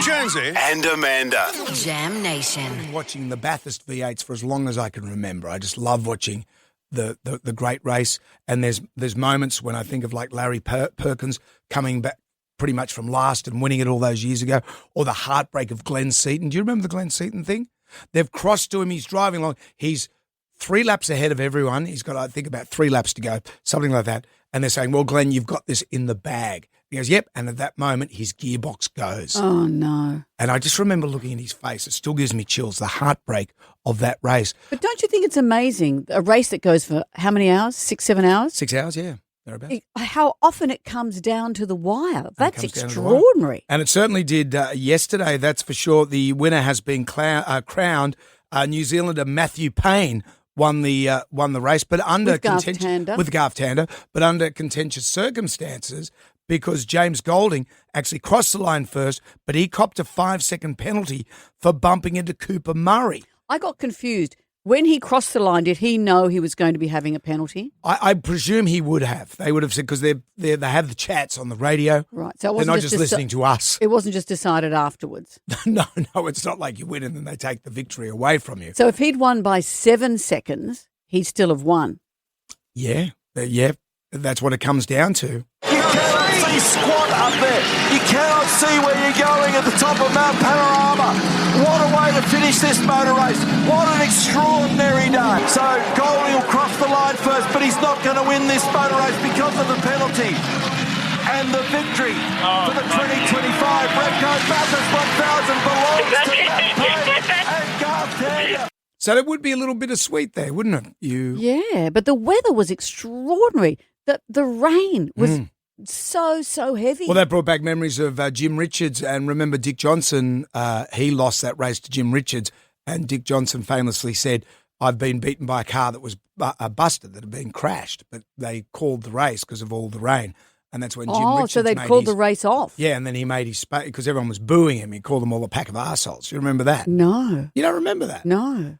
Jonesy and Amanda. Jam Nation. Watching the Bathurst V8s for as long as I can remember. I just love watching the great race. And there's moments when I think of like Larry Perkins coming back pretty much from last and winning it all those years ago, or the heartbreak of Glenn Seaton. Do you remember the Glenn Seaton thing? They've crossed to him. He's driving along. He's 3 laps ahead of everyone. He's got, I think, about 3 laps to go, something like that. And they're saying, well, Glenn, you've got this in the bag. He goes, yep. And at that moment, his gearbox goes. Oh, no. And I just remember looking at his face. It still gives me chills, the heartbreak of that race. But don't you think it's amazing, a race that goes for how many hours? 6, 7 hours? 6 hours, yeah. Thereabouts. How often it comes down to the wire. That's extraordinary. And it certainly did yesterday, that's for sure. The winner has been crowned. New Zealander Matthew Payne won the race, but under with Garth Tander, but under contentious circumstances, because James Golding actually crossed the line first, but he copped a 5-second penalty for bumping into Cooper Murray. I got confused. When he crossed the line, did he know he was going to be having a penalty? I presume he would have. They would have said, because they have the chats on the radio. Right. So they're not just listening to us. It wasn't just decided afterwards. No, it's not like you win and then they take the victory away from you. So if he'd won by 7 seconds, he'd still have won. Yeah, that's what it comes down to. You cannot see squat up there. You cannot see where you're going at the top of Mount Panorama. What a way to finish this motor race. What an extraordinary day. So Goldie will cross the line first, but he's not going to win this motor race because of the penalty. And the victory for the 2025 Repco Bathurst 1000 belongs to Matt Payne and Garth Tander. So it would be a little bittersweet there, wouldn't it? Yeah, but the weather was extraordinary. The rain was so heavy. Well, that brought back memories of Jim Richards, and remember Dick Johnson, he lost that race to Jim Richards, and Dick Johnson famously said, I've been beaten by a car that was busted, that had been crashed, but they called the race because of all the rain. And that's when Jim Richards so they'd called the race off. Yeah, and then he made his space because everyone was booing him. He called them all a pack of arseholes. You remember that? No. You don't remember that? No.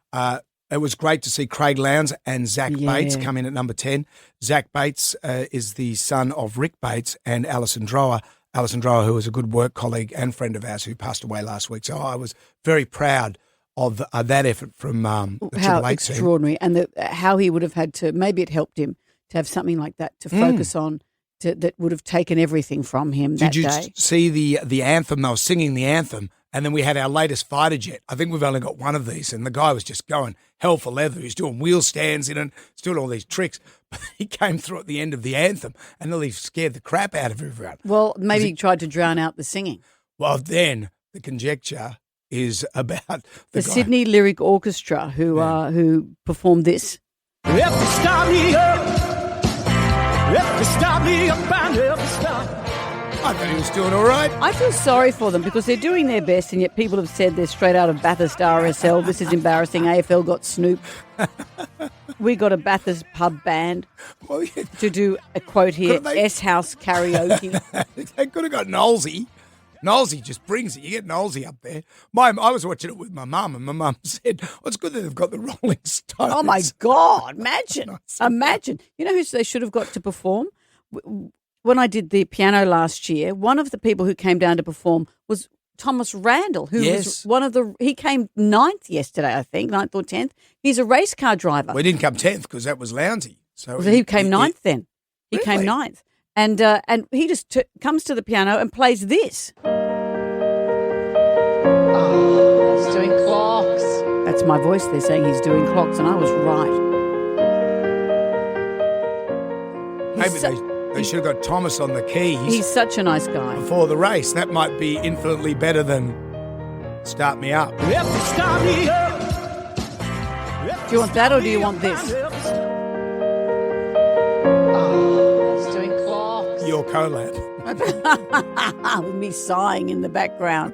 It was great to see Craig Lowndes and Zach Bates come in at number 10. Zach Bates is the son of Rick Bates and Alison Drower. Alison Drower, who was a good work colleague and friend of ours who passed away last week. So I was very proud of that effort from the how Triple Eight extraordinary. team. And how he would have had to, maybe it helped him to have something like that to focus on. That would have taken everything from him that day. Did you see the anthem? They were singing the anthem, and then we had our latest fighter jet. I think we've only got one of these, and the guy was just going hell for leather. He's doing wheel stands in it, he's doing all these tricks. But he came through at the end of the anthem, and nearly scared the crap out of everyone. Well, maybe he tried to drown out the singing. Well, then the conjecture is about the Sydney Lyric Orchestra, who performed this. If you stop me up. If you stop me up and if you stop. I thought he was doing all right. I feel sorry for them because they're doing their best, and yet people have said they're straight out of Bathurst RSL. This is embarrassing. AFL got Snoop. We got a Bathurst pub band to do a quote here, S-House karaoke. They could have got Knowlesy. Knowlesy just brings it. You get Knowlesy up there. I was watching it with my mum, and my mum said, well, it's good that they've got the Rolling Stones. Oh, my God. Imagine. You know who they should have got to perform? When I did the piano last year, one of the people who came down to perform was Thomas Randall, who was he came 9th yesterday, I think, 9th or 10th. He's a race car driver. Well, he didn't come 10th because that was Lounsey. So he came 9th then. He really? came 9th. And he just comes to the piano and plays this. Oh, he's doing clocks. That's my voice. They're saying he's doing clocks, and I was right. Maybe they should have got Thomas on the keys. He's such a nice guy. Before the race. That might be infinitely better than Start Me Up. If you start me up. Do you want that or do you want this? Your collab. With me sighing in the background.